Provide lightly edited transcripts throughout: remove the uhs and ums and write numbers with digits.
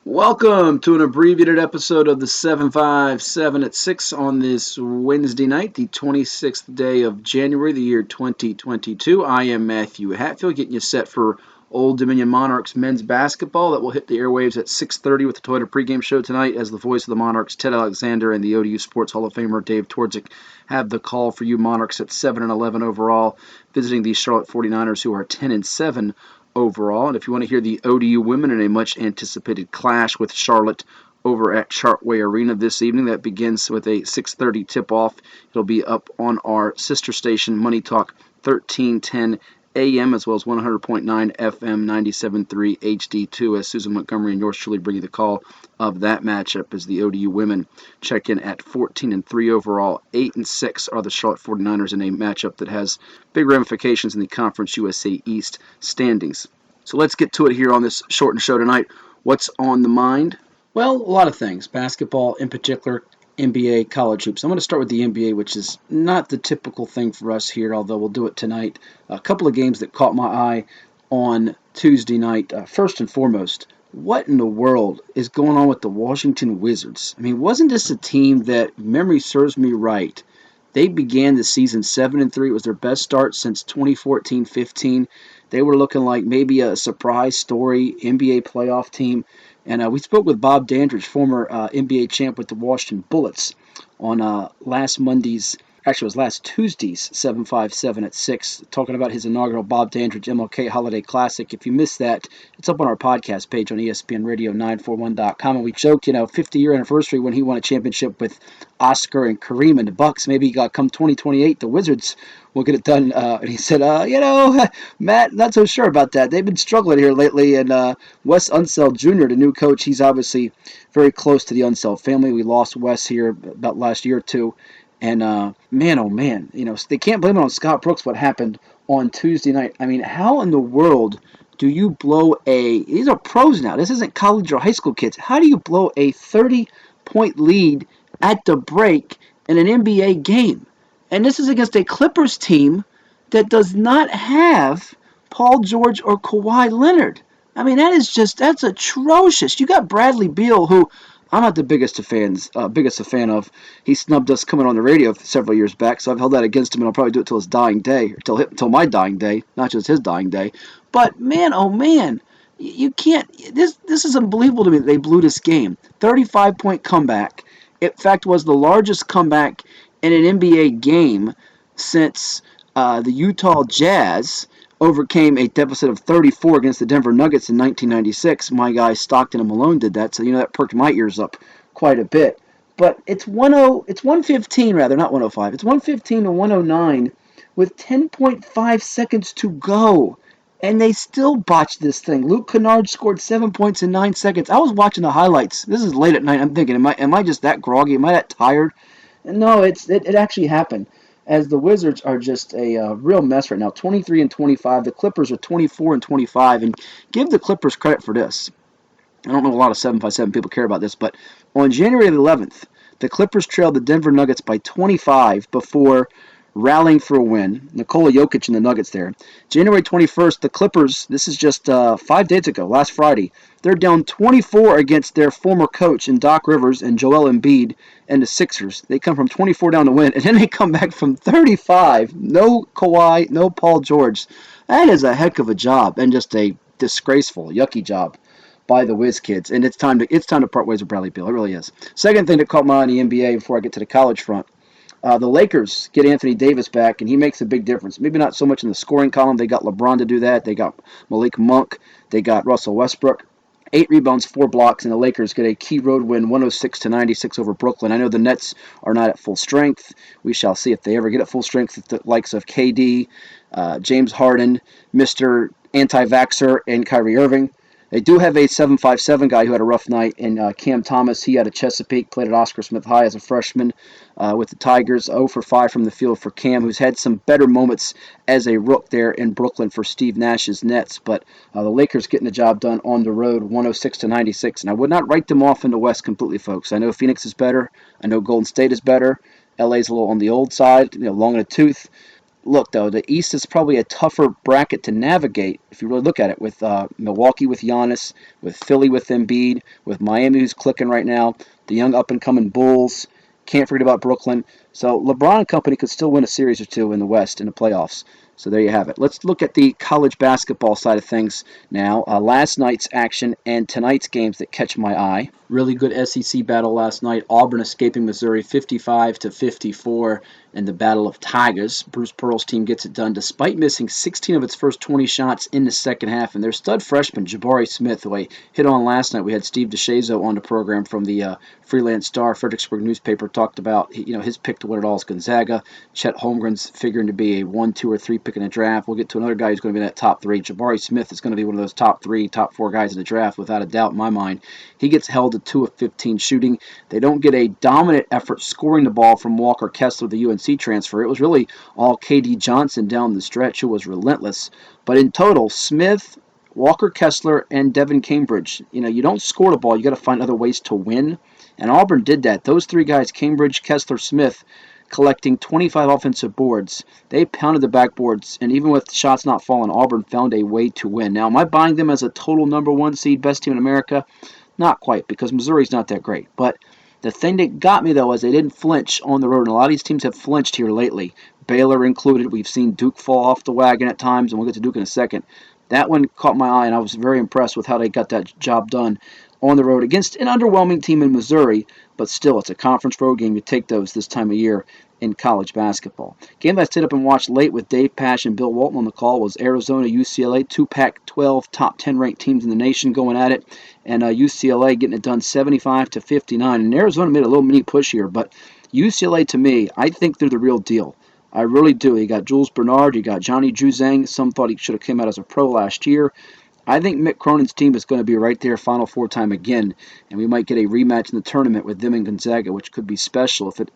Welcome to an abbreviated episode of the 757 at 6 on this Wednesday night, the 26th day of January, the year 2022. I am Matthew Hatfield, getting you set for Old Dominion Monarchs men's basketball that will hit the airwaves at 6:30 with the Toyota pregame show tonight as the voice of the Monarchs, Ted Alexander, and the ODU Sports Hall of Famer Dave Twardzik have the call for you Monarchs at 7-11 overall, visiting the Charlotte 49ers, who are 10-7 overall. And if you want to hear the ODU women in a much anticipated clash with Charlotte over at Chartway Arena this evening, that begins with a 6:30 tip-off. It'll be up on our sister station, Money Talk 1310 AM, as well as 100.9 FM 97.3 HD2, as Susan Montgomery and yours truly bring you the call of that matchup as the ODU women check in at 14-3 overall. 8-6 are the Charlotte 49ers in a matchup that has big ramifications in the Conference USA East standings. So let's get to it here on this shortened show tonight. What's on the mind? Well, a lot of things. Basketball in particular, NBA, college hoops. I'm going to start with the NBA, which is not the typical thing for us here, although we'll do it tonight. A couple of games that caught my eye on Tuesday night. First and foremost, what in the world is going on with the Washington Wizards? I mean, wasn't this a team that, memory serves me right, they began the season 7-3. It was their best start since 2014-15. They were looking like maybe a surprise story NBA playoff team. And we spoke with Bob Dandridge, former NBA champ with the Washington Bullets, on last Tuesday's 757 at 6, talking about his inaugural Bob Dandridge MLK Holiday Classic. If you missed that, it's up on our podcast page on ESPNRadio941.com. And we joked, 50-year anniversary when he won a championship with Oscar and Kareem and the Bucks. Maybe come 2028, the Wizards will get it done. And he said, Matt, not so sure about that. They've been struggling here lately. And Wes Unseld Jr., the new coach, he's obviously very close to the Unseld family. We lost Wes here about last year or two. And man, oh man, they can't blame it on Scott Brooks what happened on Tuesday night. I mean, how in the world do you blow these are pros now. This isn't college or high school kids. How do you blow a 30-point lead at the break in an NBA game? And this is against a Clippers team that does not have Paul George or Kawhi Leonard. I mean, that's atrocious. You got Bradley Beal, who I'm not the biggest a fan of. He snubbed us coming on the radio several years back, so I've held that against him, and I'll probably do it till his dying day, or till my dying day, not just his dying day. But man, oh man, you can't. This is unbelievable to me that they blew this game. 35-point comeback. In fact, was the largest comeback in an NBA game since the Utah Jazz overcame a deficit of 34 against the Denver Nuggets in 1996. My guy Stockton and Malone did that, so that perked my ears up quite a bit. But it's 115 rather, not 105. It's 115 to 109 with 10.5 seconds to go, and they still botched this thing. Luke Kennard scored 7 points in 9 seconds. I was watching the highlights. This is late at night. I'm thinking, am I just that groggy? Am I that tired? No, it actually happened, as the Wizards are just a real mess right now. 23-25. The Clippers are 24-25. And give the Clippers credit for this. I don't know a lot of 757 people care about this, but on January 11th, the Clippers trailed the Denver Nuggets by 25 before rallying for a win. Nikola Jokic and the Nuggets there. January 21st, the Clippers, this is just 5 days ago, last Friday, they're down 24 against their former coach in Doc Rivers and Joel Embiid and the Sixers. They come from 24 down to win, and then they come back from 35. No Kawhi, no Paul George. That is a heck of a job, and just a disgraceful, yucky job by the Wiz kids. And it's time to part ways with Bradley Beal. It really is. Second thing that caught my eye in the NBA before I get to the college front. The Lakers get Anthony Davis back, and he makes a big difference. Maybe not so much in the scoring column. They got LeBron to do that. They got Malik Monk. They got Russell Westbrook. 8 rebounds, 4 blocks, and the Lakers get a key road win, 106-96 over Brooklyn. I know the Nets are not at full strength. We shall see if they ever get at full strength with the likes of KD, James Harden, Mr. Anti-Vaxxer, and Kyrie Irving. They do have a 757 guy who had a rough night in Cam Thomas. He had a Chesapeake, played at Oscar Smith High as a freshman with the Tigers. 0 for 5 from the field for Cam, who's had some better moments as a rook there in Brooklyn for Steve Nash's Nets. But the Lakers getting the job done on the road, 106-96. And I would not write them off in the West completely, folks. I know Phoenix is better. I know Golden State is better. LA's a little on the old side, long in the tooth. Look, though, the East is probably a tougher bracket to navigate if you really look at it, with Milwaukee with Giannis, with Philly with Embiid, with Miami who's clicking right now, the young up-and-coming Bulls. Can't forget about Brooklyn. So LeBron and company could still win a series or two in the West in the playoffs. So there you have it. Let's look at the college basketball side of things now. Last night's action and tonight's games that catch my eye. Really good SEC battle last night. Auburn escaping Missouri 55-54 in the Battle of Tigers. Bruce Pearl's team gets it done despite missing 16 of its first 20 shots in the second half. And their stud freshman, Jabari Smith, who I hit on last night. We had Steve DeShazo on the program from the Freelance Star, Fredericksburg newspaper, talked about his pick to win it all is Gonzaga. Chet Holmgren's figuring to be a 1, 2, or 3 pick in the draft. We'll get to another guy who's going to be in that top 3. Jabari Smith is going to be one of those top 3, top 4 guys in the draft without a doubt in my mind. He gets held to 2 of 15 shooting. They don't get a dominant effort scoring the ball from Walker Kessler, the UNC transfer. It was really all KD Johnson down the stretch, who was relentless. But in total, Smith, Walker Kessler, and Devin Cambridge, you don't score the ball. You got to find other ways to win. And Auburn did that. Those 3 guys, Cambridge, Kessler, Smith, collecting 25 offensive boards. They pounded the backboards, and even with shots not falling, Auburn found a way to win. Now, am I buying them as a total number 1 seed, best team in America? Not quite, because Missouri's not that great. But the thing that got me, though, is they didn't flinch on the road, and a lot of these teams have flinched here lately, Baylor included. We've seen Duke fall off the wagon at times, and we'll get to Duke in a second. That one caught my eye, and I was very impressed with how they got that job done on the road against an underwhelming team in Missouri, but still, it's a conference road game. You take those this time of year in college basketball. Game that I stayed up and watched late with Dave Pash and Bill Walton on the call was Arizona-UCLA, 2 Pac-12 top 10 ranked teams in the nation going at it, and UCLA getting it done 75-59. And Arizona made a little mini push here, but UCLA, to me, I think they're the real deal. I really do. You got Jules Bernard, you got Johnny Juzang. Some thought he should have come out as a pro last year. I think Mick Cronin's team is going to be right there Final Four time again, and we might get a rematch in the tournament with them and Gonzaga, which could be special if it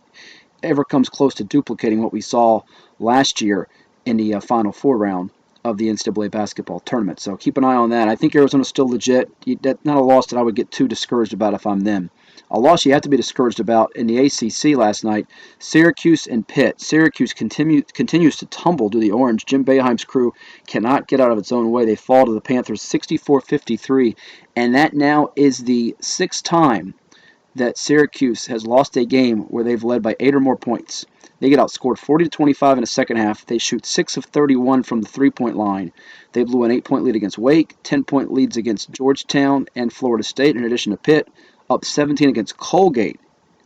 ever comes close to duplicating what we saw last year in the Final Four round of the NCAA basketball tournament. So keep an eye on that. I think Arizona's still legit. That's not a loss that I would get too discouraged about if I'm them. A loss you have to be discouraged about in the ACC last night, Syracuse and Pitt. Syracuse continues to tumble to the orange. Jim Boeheim's crew cannot get out of its own way. They fall to the Panthers 64-53, and that now is the 6th time that Syracuse has lost a game where they've led by 8 or more points. They get outscored 40-25 in the second half. They shoot 6 of 31 from the three-point line. They blew an 8-point lead against Wake, 10-point leads against Georgetown and Florida State, in addition to Pitt. Up 17 against Colgate,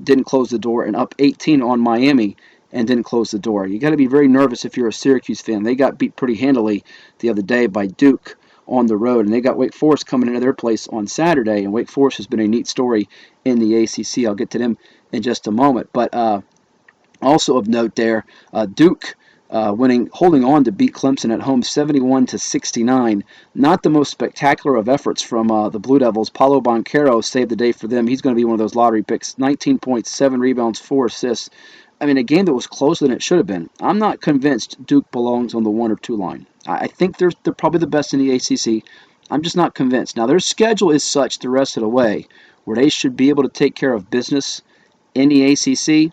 didn't close the door, and up 18 on Miami and didn't close the door. You got to be very nervous if you're a Syracuse fan. They got beat pretty handily the other day by Duke on the road, and they got Wake Forest coming into their place on Saturday, and Wake Forest has been a neat story in the ACC. I'll get to them in just a moment. But also of note there, Duke holding on to beat Clemson at home 71-69. Not the most spectacular of efforts from the Blue Devils. Paulo Banchero saved the day for them. He's going to be one of those lottery picks. 19 points, 7 rebounds, 4 assists. I mean, a game that was closer than it should have been. I'm not convinced Duke belongs on the 1 or 2 line. I think they're probably the best in the ACC. I'm just not convinced. Now, their schedule is such the rest of the way where they should be able to take care of business in the ACC.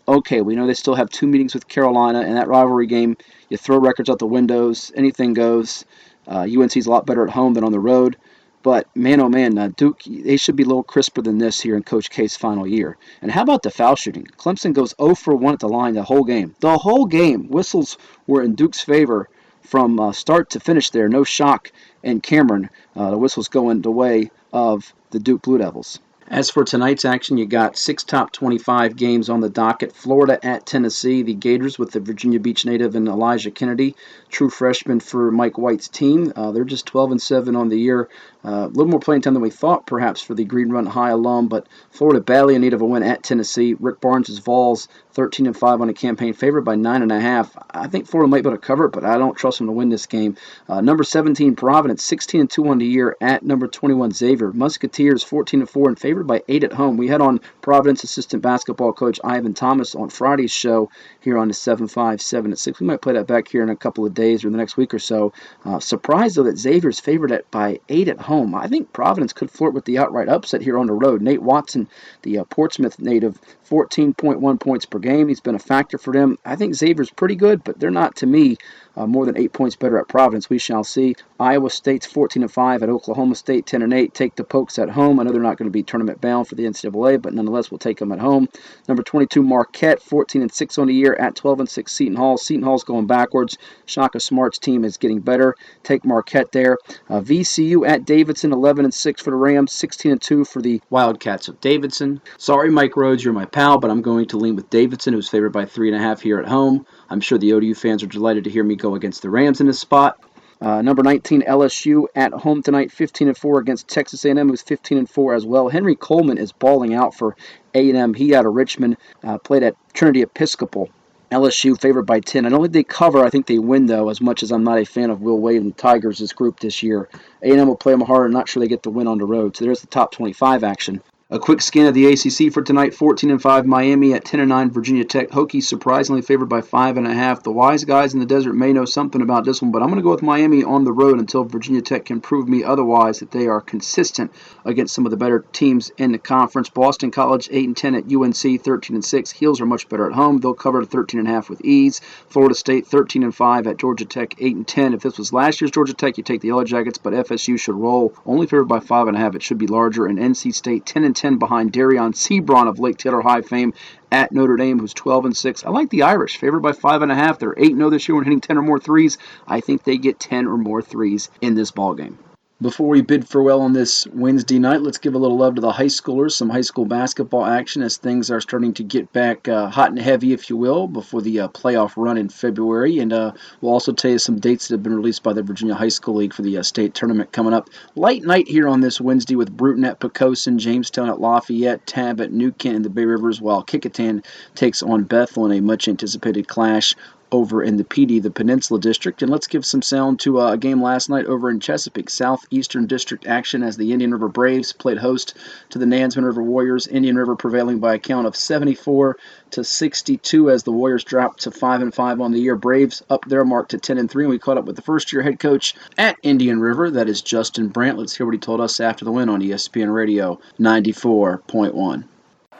Okay, we know they still have 2 meetings with Carolina, and that rivalry game, you throw records out the windows, anything goes. UNC's a lot better at home than on the road. But, man, oh man, Duke, they should be a little crisper than this here in Coach K's final year. And how about the foul shooting? Clemson goes 0 for 1 at the line the whole game. The whole game. Whistles were in Duke's favor from start to finish there. No shock in Cameron. The whistles going the way of the Duke Blue Devils. As for tonight's action, you got 6 top 25 games on the docket. Florida at Tennessee, the Gators with the Virginia Beach native and Elijah Kennedy, true freshman for Mike White's team. They're just 12-7 on the year. A little more playing time than we thought, perhaps, for the Green Run High alum, but Florida badly in need of a win at Tennessee. Rick Barnes' Vols 13-5 on a campaign, favored by 9.5. I think Florida might be able to cover it, but I don't trust them to win this game. Number 17 Providence 16-2 on the year at number 21 Xavier. Musketeers 14-4 and favored by 8 at home. We had on Providence assistant basketball coach Ivan Thomas on Friday's show here on the 7-5, 7-6. We might play that back here in a couple of days or the next week or so. Surprised, though, that Xavier's favored by 8 at home. I think Providence could flirt with the outright upset here on the road. Nate Watson, the Portsmouth native, 14.1 points per game. He's been a factor for them. I think Xavier's pretty good, but they're not, to me, more than 8 points better at Providence. We shall see. Iowa State's 14-5 at Oklahoma State, 10-8. Take the Pokes at home. I know they're not going to be tournament bound for the NCAA, but nonetheless, we'll take them at home. Number 22, Marquette, 14-6 on the year at 12-6 Seton Hall. Seton Hall's going backwards. Shaka Smart's team is getting better. Take Marquette there. VCU at Davidson, 11-6 for the Rams, 16-2 for the Wildcats of Davidson. Sorry, Mike Rhodes, you're my pal, but I'm going to lean with Davidson, who's favored by 3.5 here at home. I'm sure the ODU fans are delighted to hear me go against the Rams in this spot. Number 19, LSU at home tonight, 15-4 against Texas A&M, who's 15-4 as well. Henry Coleman is balling out for A&M. He out of Richmond, played at Trinity Episcopal. LSU favored by 10. I don't think they cover. I think they win, though, as much as I'm not a fan of Will Wade and the Tigers' group this year. A&M will play them hard. I'm not sure they get the win on the road. So there's the top 25 action. A quick scan of the ACC for tonight, 14-5 Miami at 10-9 Virginia Tech. Hokies surprisingly favored by 5.5. The wise guys in the desert may know something about this one, but I'm going to go with Miami on the road until Virginia Tech can prove me otherwise, that they are consistent against some of the better teams in the conference. Boston College 8-10 at UNC, 13-6. Heels are much better at home. They'll cover 13.5 with ease. Florida State 13-5 at Georgia Tech, 8-10. If this was last year's Georgia Tech, you take the Yellow Jackets, but FSU should roll. Only favored by 5.5. It should be larger. And NC State 10-10 behind Darion Sebron of Lake Taylor High fame at Notre Dame, who's 12-6. I like the Irish, favored by 5.5. They're 8-0 this year when hitting 10 or more threes. I think they get 10 or more threes in this ballgame. Before we bid farewell on this Wednesday night, let's give a little love to the high schoolers, some high school basketball action as things are starting to get back hot and heavy, if you will, before the playoff run in February. And we'll also tell you some dates that have been released by the Virginia High School League for the state tournament coming up. Light night here on this Wednesday with Bruton at Poquoson, Jamestown at Lafayette, Tab at New Kent and the Bay Rivers, while Kecoughtan takes on Bethel in a much-anticipated clash over in the PD, the Peninsula District. And let's give some sound to a game last night over in Chesapeake, Southeastern District action as the Indian River Braves played host to the Nansemond River Warriors. Indian River prevailing by a count of 74-62 as the Warriors dropped to 5-5 on the year. Braves up their mark to 10-3, and we caught up with the first-year head coach at Indian River, that is Justin Brandt. Let's hear what he told us after the win on ESPN Radio 94.1.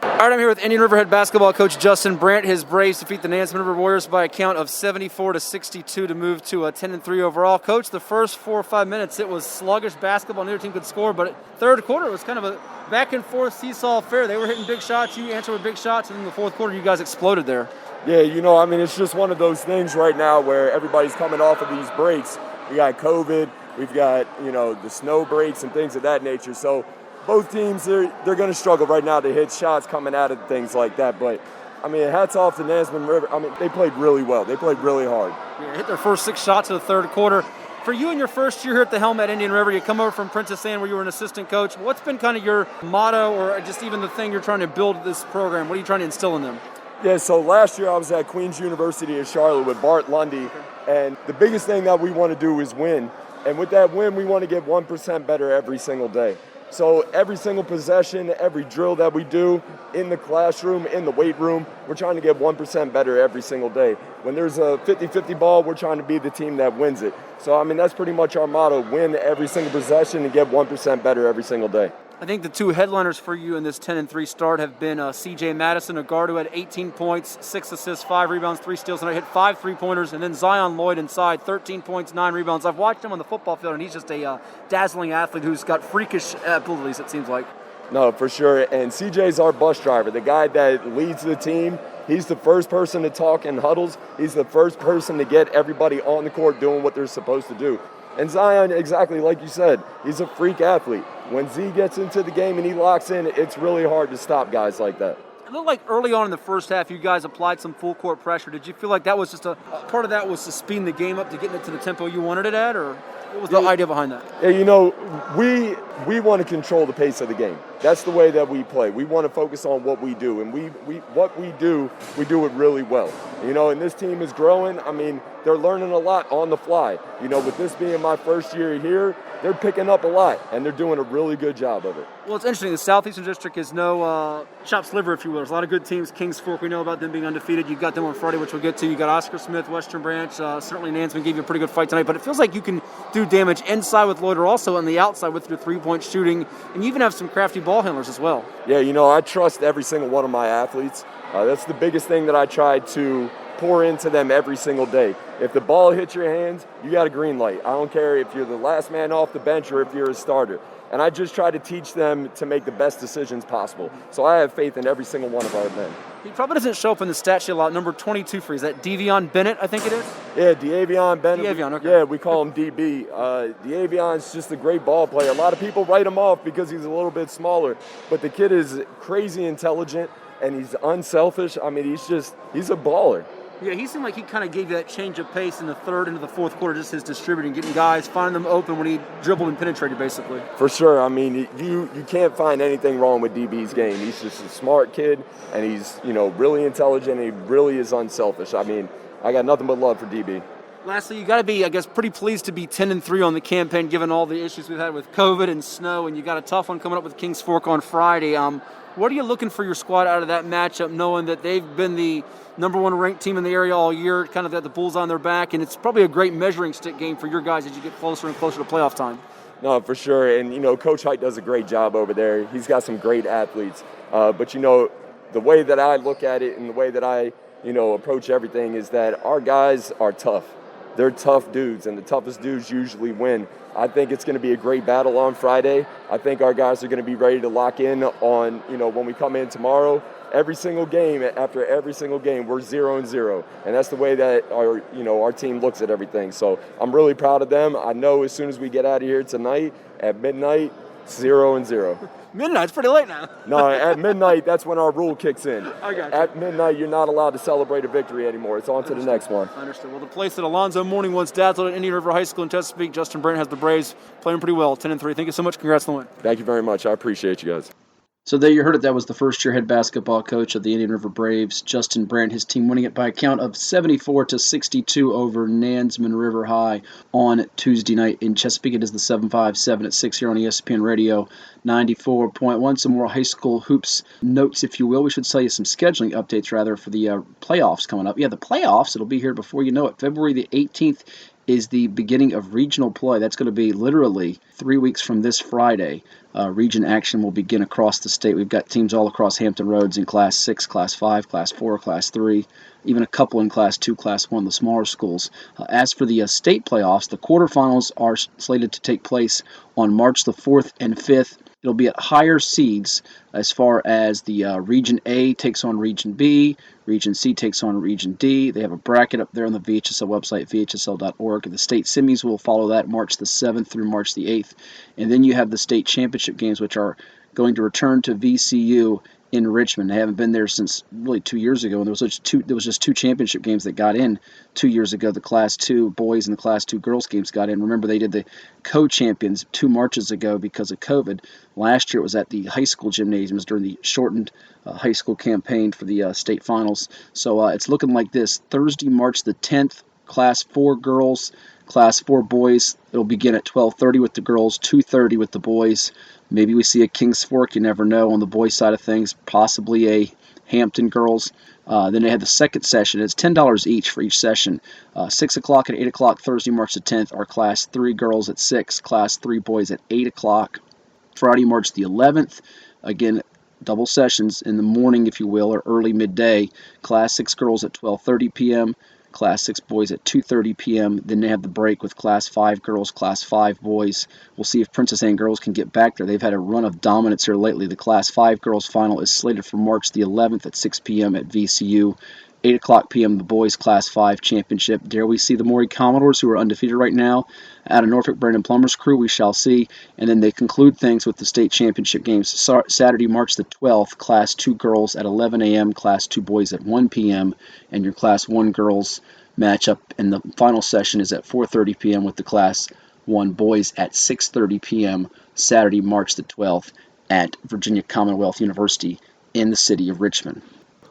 All right, I'm here with Indian River head basketball coach Justin Brandt. His Braves defeat the Nansemond River Warriors by a count of 74-62 to move to a 10-3 overall. Coach, the first 4 or 5 minutes, it was sluggish basketball. Neither team could score, but third quarter it was kind of a back-and-forth seesaw affair. They were hitting big shots, you answered with big shots, and in the fourth quarter you guys exploded there. Yeah, it's just one of those things right now where everybody's coming off of these breaks. We got COVID, we've got, the snow breaks and things of that nature. So both teams, they're going to struggle right now to hit shots coming out of things like that. But, hats off to Nansemond River. They played really well. They played really hard. Yeah, hit their first 6 shots of the third quarter. For you in your first year here at the helm at Indian River, you come over from Princess Anne where you were an assistant coach. What's been kind of your motto or just even the thing you're trying to build this program? What are you trying to instill in them? Yeah, so last year I was at Queens University of Charlotte with Bart Lundy. And the biggest thing that we want to do is win. And with that win, we want to get 1% better every single day. So every single possession, every drill that we do in the classroom, in the weight room, we're trying to get 1% better every single day. When there's a 50-50 ball, we're trying to be the team that wins it. So, that's pretty much our motto, win every single possession and get 1% better every single day. I think the two headliners for you in this 10-3 start have been C.J. Madison, a guard who had 18 points, 6 assists, 5 rebounds, 3 steals, and I hit 5 3-pointers, and then Zion Lloyd inside, 13 points, 9 rebounds. I've watched him on the football field, and he's just a dazzling athlete who's got freakish abilities, it seems like. No, for sure, and C.J.'s our bus driver, the guy that leads the team. He's the first person to talk in huddles. He's the first person to get everybody on the court doing what they're supposed to do. And Zion, exactly like you said, he's a freak athlete. When Z gets into the game and he locks in, it's really hard to stop guys like that. It looked like early on in the first half you guys applied some full court pressure. Did you feel like that was just a part of that was to speeding the game up to getting it to the tempo you wanted it at, or what was the idea behind that? Yeah, we want to control the pace of the game. That's the way that we play. We want to focus on what we do, and what we do it really well. And this team is growing. They're learning a lot on the fly. With this being my first year here, they're picking up a lot, and they're doing a really good job of it. Well, it's interesting. The Southeastern District is no chopped liver, if you will. There's a lot of good teams. Kings Fork, we know about them being undefeated. You've got them on Friday, which we'll get to. You got Oscar Smith, Western Branch. Certainly Nansemond gave you a pretty good fight tonight, but it feels like you can do damage inside with Lloyd or also on the outside with your three-point shooting, and you even have some crafty ball handlers as well. Yeah, I trust every single one of my athletes. That's the biggest thing that I try to pour into them every single day. If the ball hits your hands, you got a green light. I don't care if you're the last man off the bench or if you're a starter. And I just try to teach them to make the best decisions possible. So I have faith in every single one of our men. He probably doesn't show up in the stat sheet a lot. Number 22 for you. Is that Devion Bennett, I think it is? Yeah, De'Avion Bennett. Okay. Yeah, we call him DB. De'Avion's just a great ball player. A lot of people write him off because he's a little bit smaller. But the kid is crazy intelligent, and he's unselfish. I mean, he's a baller. Yeah, he seemed like he kind of gave you that change of pace in the third into the fourth quarter, just his distributing, getting guys, finding them open when he dribbled and penetrated, basically. For sure. I mean, you can't find anything wrong with DB's game. He's just a smart kid, and he's, really intelligent, and he really is unselfish. I mean, I got nothing but love for DB. Lastly, you got to be, I guess, pretty pleased to be 10-3 on the campaign, given all the issues we've had with COVID and snow, and you got a tough one coming up with Kings Fork on Friday. What are you looking for your squad out of that matchup, knowing that they've been the number one ranked team in the area all year, kind of got the Bulls on their back, and it's probably a great measuring stick game for your guys as you get closer and closer to playoff time? No, for sure. And, Coach Height does a great job over there. He's got some great athletes. But, the way that I look at it and the way that I, approach everything is that our guys are tough. They're tough dudes, and the toughest dudes usually win. I think it's going to be a great battle on Friday. I think our guys are going to be ready to lock in on, when we come in tomorrow. Every single game, after every single game, we're 0-0. And that's the way that our team looks at everything. So I'm really proud of them. I know as soon as we get out of here tonight at midnight, 0-0. Midnight's pretty late now. No, at midnight, that's when our rule kicks in. I got you. At midnight, you're not allowed to celebrate a victory anymore. It's on to the next one. Understood. Well, the place that Alonzo Mourning once dazzled at Indian River High School in Chesapeake, Justin Brandt has the Braves playing pretty well, 10-3. Thank you so much. Congrats on the win. Thank you very much. I appreciate you guys. So there you heard it. That was the first-year head basketball coach of the Indian River Braves, Justin Brandt, his team winning it by a count of 74-62 over Nansemond River High on Tuesday night in Chesapeake. It is the 7-5-7 at 6 here on ESPN Radio 94.1. Some more high school hoops notes, if you will. We should tell you some scheduling updates, rather, for the playoffs coming up. Yeah, the playoffs, it'll be here before you know it. February the 18th is the beginning of regional play. That's going to be literally 3 weeks from this Friday. Region action will begin across the state. We've got teams all across Hampton Roads in Class 6, Class 5, Class 4, Class 3, even a couple in Class 2, Class 1, the smaller schools. As for the state playoffs, the quarterfinals are slated to take place on March the 4th and 5th. It'll be at higher seeds as far as the Region A takes on Region B, Region C takes on Region D. They have a bracket up there on the VHSL website, vhsl.org. The state semis will follow that March the 7th through March the 8th. And then you have the state championship games, which are going to return to VCU in Richmond. They haven't been there since really 2 years ago, and there was just two championship games that got in 2 years ago. The Class 2 boys and the Class 2 girls games got in. Remember, they did the co-champions 2 Marches ago because of COVID. Last year it was at the high school gymnasiums during the shortened high school campaign for the state finals. So it's looking like this. Thursday, March the 10th, Class 4 girls, Class 4 boys. It'll begin at 12:30 with the girls, 2:30 with the boys. Maybe we see a Kings Fork, you never know, on the boys' side of things, possibly a Hampton girls. Then they have the second session. It's $10 each for each session. 6 o'clock and 8 o'clock Thursday, March the 10th are Class 3 girls at 6, Class 3 boys at 8 o'clock. Friday, March the 11th, again, double sessions in the morning, if you will, or early midday. Class 6 girls at 12:30 p.m., Class 6 boys at 2:30 p.m. Then they have the break with Class 5 girls, Class 5 boys. We'll see if Princess Anne girls can get back there. They've had a run of dominance here lately. The Class 5 girls final is slated for March the 11th at 6 p.m. at VCU. 8 o'clock p.m. the boys Class 5 championship. Dare we see the Maury Commodores, who are undefeated right now, out of Norfolk Brandon Plummer's crew? We shall see. And then they conclude things with the state championship games. Saturday, March the 12th, Class 2 girls at 11 a.m., Class 2 boys at 1 p.m., and your Class 1 girls matchup. And the final session is at 4:30 p.m. with the Class 1 boys at 6:30 p.m. Saturday, March the 12th at Virginia Commonwealth University in the city of Richmond.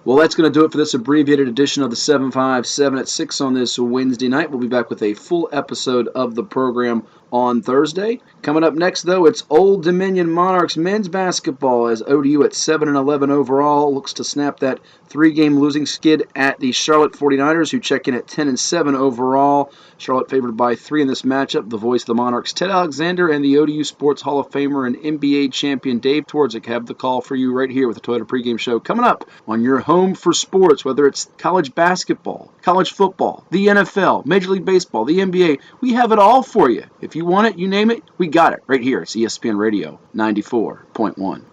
Well, that's going to do it for this abbreviated edition of the 757 at 6 on this Wednesday night. We'll be back with a full episode of the program on Thursday. Coming up next, though, it's Old Dominion Monarchs men's basketball, as ODU at 7-11 overall looks to snap that 3-game losing skid at the Charlotte 49ers, who check in at 10-7 overall. Charlotte favored by 3 in this matchup. The voice of the Monarchs, Ted Alexander, and the ODU Sports Hall of Famer and NBA champion Dave Twardzik have the call for you right here with the Toyota pregame show coming up on your home home for sports, whether it's college basketball, college football, the NFL, Major League Baseball, the NBA. We have it all for you. If you want it, you name it, we got it right here. It's ESPN Radio 94.1.